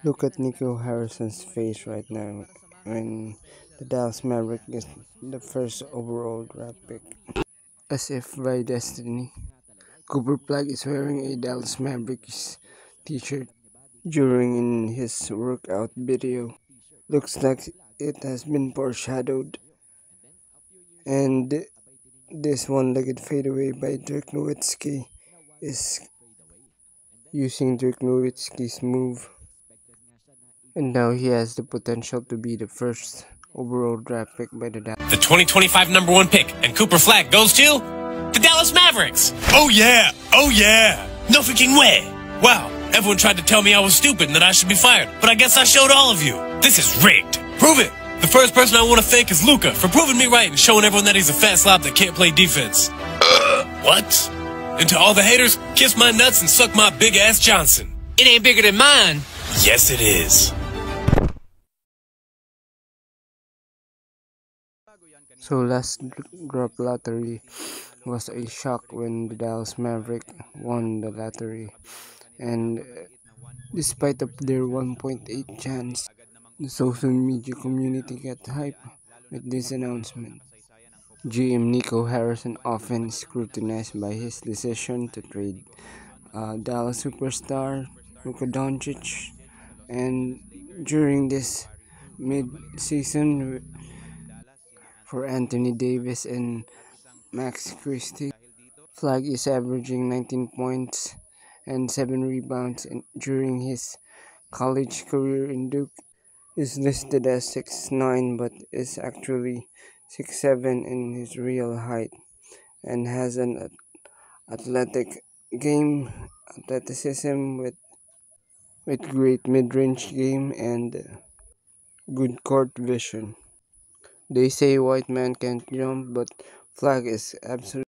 Look at Nico Harrison's face right now when the Dallas Maverick is the first overall draft pick. As if by destiny, Cooper Flag is wearing a Dallas Mavericks t-shirt during in his workout video. Looks like it has been foreshadowed. And this one-legged fadeaway by Dirk Nowitzki is using Dirk Nowitzki's move. And now he has the potential to be the first overall draft pick by the Dallas. The 2025 number 1 pick and Cooper Flag goes to the Dallas Mavericks. Oh yeah, no freaking way. Wow, everyone tried to tell me I was stupid and that I should be fired, but I guess I showed all of you. This is rigged. Prove it. The first person I want to thank is Luka for proving me right and showing everyone that he's a fat slob that can't play defense. What? And to all the haters, kiss my nuts and suck my big ass Johnson. It ain't bigger than mine. Yes, it is. So last drop lottery was a shock when the Dallas Maverick won the lottery, and despite of their 1.8 chance, the social media community got hype with this announcement. GM Nico Harrison, often scrutinized by his decision to trade Dallas superstar Luka Doncic, and during this mid-season for Anthony Davis and Max Christie, Flag is averaging 19 points and 7 rebounds during his college career in Duke. Is listed as 6'9", but is actually 6'7" in his real height, and has an athleticism with great mid-range game and good court vision. They say white man can't jump, but Flag is absolutely.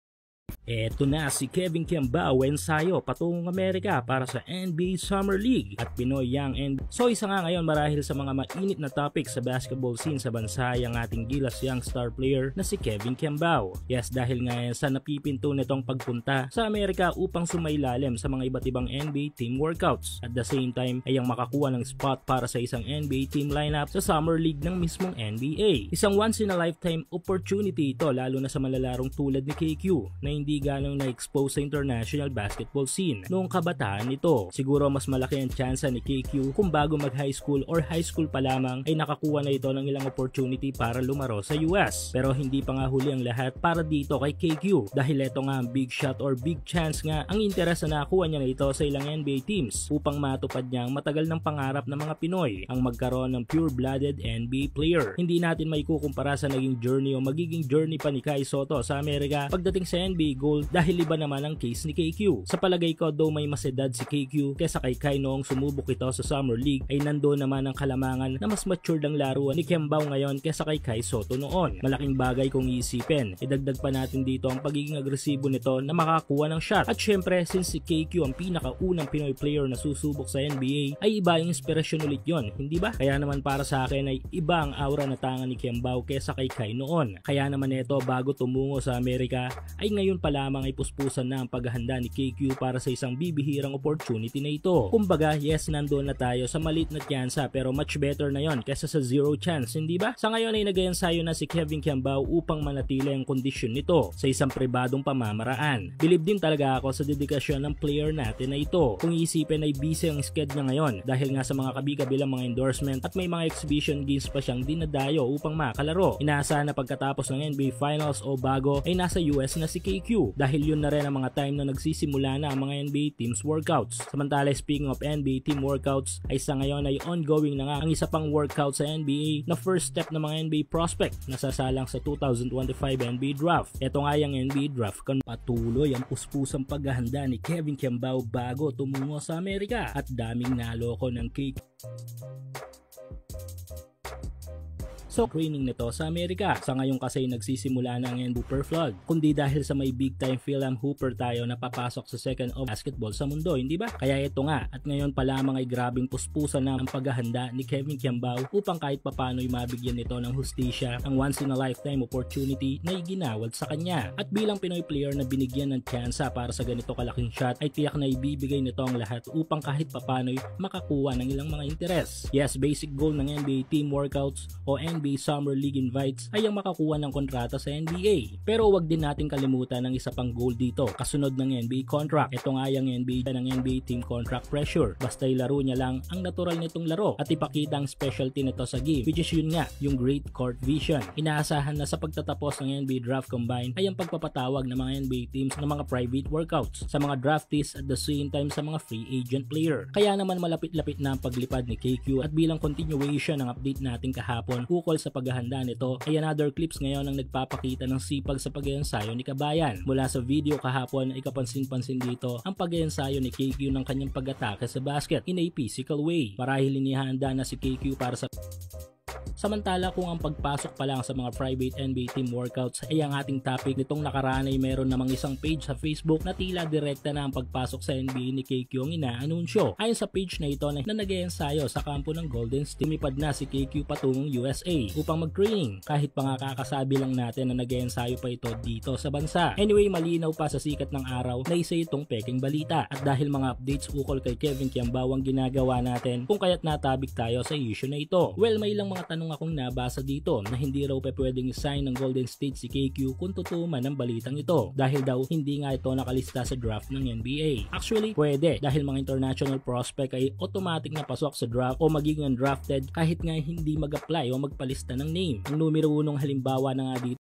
Eto na si Kevin Kembao ensayo patungong Amerika para sa NBA Summer League at Pinoy Young NBA. So isa nga ngayon marahil sa mga mainit na topic sa basketball scene sa bansa ay ang ating gilas young star player na si Kevin Kembao. Yes, dahil nga sa napipinto nitong pagpunta sa Amerika upang sumailalim sa mga iba't ibang NBA team workouts. At the same time ay ang makakuha ng spot para sa isang NBA team lineup sa Summer League ng mismong NBA. Isang once in a lifetime opportunity ito lalo na sa malalarong tulad ni KQ na hindi ganong na-expose sa international basketball scene noong kabataan nito. Siguro mas malaki ang tsansa ni KQ kung bago mag-high school or high school pa lamang ay nakakuha na ito ng ilang opportunity para lumaro sa US. Pero hindi pa nga huli ang lahat para dito kay KQ dahil ito nga ang big shot or big chance nga ang interes na nakuha niya na ito sa ilang NBA teams upang matupad niya ang matagal ng pangarap ng mga Pinoy ang magkaroon ng pure-blooded NBA player. Hindi natin maikukumpara sa naging journey o magiging journey pa ni Kai Sotto sa Amerika pagdating sa NBA gold dahil iba naman ang case ni KQ. Sa palagay ko, though may mas edad si KQ kesa kay Kai noong sumubok ito sa Summer League, ay nandoon naman ang kalamangan na mas matured ang laruan ni Kembao ngayon kesa kay Kai Sotto noon. Malaking bagay kung iisipin. Idagdag pa natin dito ang pagiging agresibo nito na makakuha ng shot. At syempre, since si KQ ang pinakaunang Pinoy player na susubok sa NBA, ay iba yung inspirasyon ulit yon, hindi ba? Kaya naman para sa akin ay iba ang aura na tanga ni Kembao kesa kay Kai noon. Kaya naman ito bago tumungo sa Amerika ay ngayon pa lamang ay puspusan na ang paghahanda ni KQ para sa isang bibihirang opportunity na ito. Kumbaga, yes, nandoon na tayo sa maliit na tsansa pero much better na yon kesa sa zero chance, hindi ba? Sa ngayon ay nag-ensayo na si Kevin Kembao upang manatili ang kondisyon nito sa isang pribadong pamamaraan. Bilib din talaga ako sa dedikasyon ng player natin na ito. Kung iisipin ay busy ang schedule niya ngayon dahil nga sa mga kabi-kabilang mga endorsement at may mga exhibition games pa siyang dinadayo upang makalaro. Inaasahan na pagkatapos ng NBA Finals o bago ay nasa US na si KQ dahil yun na rin ang mga time na nagsisimula na ang mga NBA teams workouts. Samantala, speaking of NBA team workouts, ay sa ngayon ay ongoing na nga ang isa pang workout sa NBA na first step ng mga NBA prospect na sasalang sa 2025 NBA Draft. Ito nga yung NBA Draft kan patuloy ang puspusang paghahanda ni Kevin Kembao bago tumungo sa Amerika at daming naloko ng cake. So training nito sa Amerika. Sa ngayon kasi nagsisimula na ang Hooper Flood, kundi dahil sa may big time Phil-Am Hooper tayo na papasok sa second of basketball sa mundo, hindi ba? Kaya ito nga, at ngayon pa lamang ay grabing puspusan na ang paghahanda ni Kevin Kiambao upang kahit papano'y mabigyan nito ng hustisya ang once in a lifetime opportunity na iginawad sa kanya. At bilang Pinoy player na binigyan ng tsansa para sa ganito kalaking shot, ay tiyak na ibibigay nito ang lahat upang kahit papano'y makakuha ng ilang mga interes. Yes, basic goal ng NBA team workouts o NBA Summer League invites ay ang makakuha ng kontrata sa NBA. Pero wag din natin kalimutan ng isa pang goal dito, kasunod ng NBA contract. Ito nga yung NBA team contract pressure. Basta ilaro niya lang ang natural nitong laro at ipakita ang specialty nito sa game, which is yun nga, yung great court vision. Inaasahan na sa pagtatapos ng NBA draft combine ay ang pagpapatawag ng mga NBA teams ng mga private workouts sa mga draftees at the same time sa mga free agent player. Kaya naman malapit-lapit na ang paglipad ni KQ, at bilang continuation ng update natin kahapon ukol sa paghahanda nito ay another clips ngayon ang nagpapakita ng sipag sa pag-iensayo ni Kabayan. Mula sa video kahapon ay kapansin-pansin dito ang pag-iensayo ni KQ ng kanyang pag-atake sa basket in a physical way. Marahil inihanda na si KQ para sa Samantala kung ang pagpasok pa lang sa mga private NBA team workouts ay ang ating topic nitong nakaraan ay meron namang isang page sa Facebook na tila direkta na ang pagpasok sa NBA ni KQ ang inaanunsyo. Ayon sa page na ito na nag-iensayo sa kampo ng Golden State, lumipad na si KQ patungong USA upang mag-training, kahit pa nga kakasabi lang natin na nag-iensayo pa ito dito sa bansa. Anyway, malinaw pa sa sikat ng araw na isa itong peking balita, at dahil mga updates ukol kay Kevin Kiambao ang ginagawa natin kung kaya't natabik tayo sa issue na ito. Well, may ilang mga tanong akong nabasa dito na hindi raw pwedeng i-sign ng Golden State si KQ kung totoo man ang balitang ito, dahil daw hindi nga ito nakalista sa draft ng NBA. Actually, pwede, dahil mga international prospect ay automatic na pasok sa draft o magiging undrafted kahit nga hindi mag-apply o magpalista ng name. Ang numero 1 halimbawa na nga dito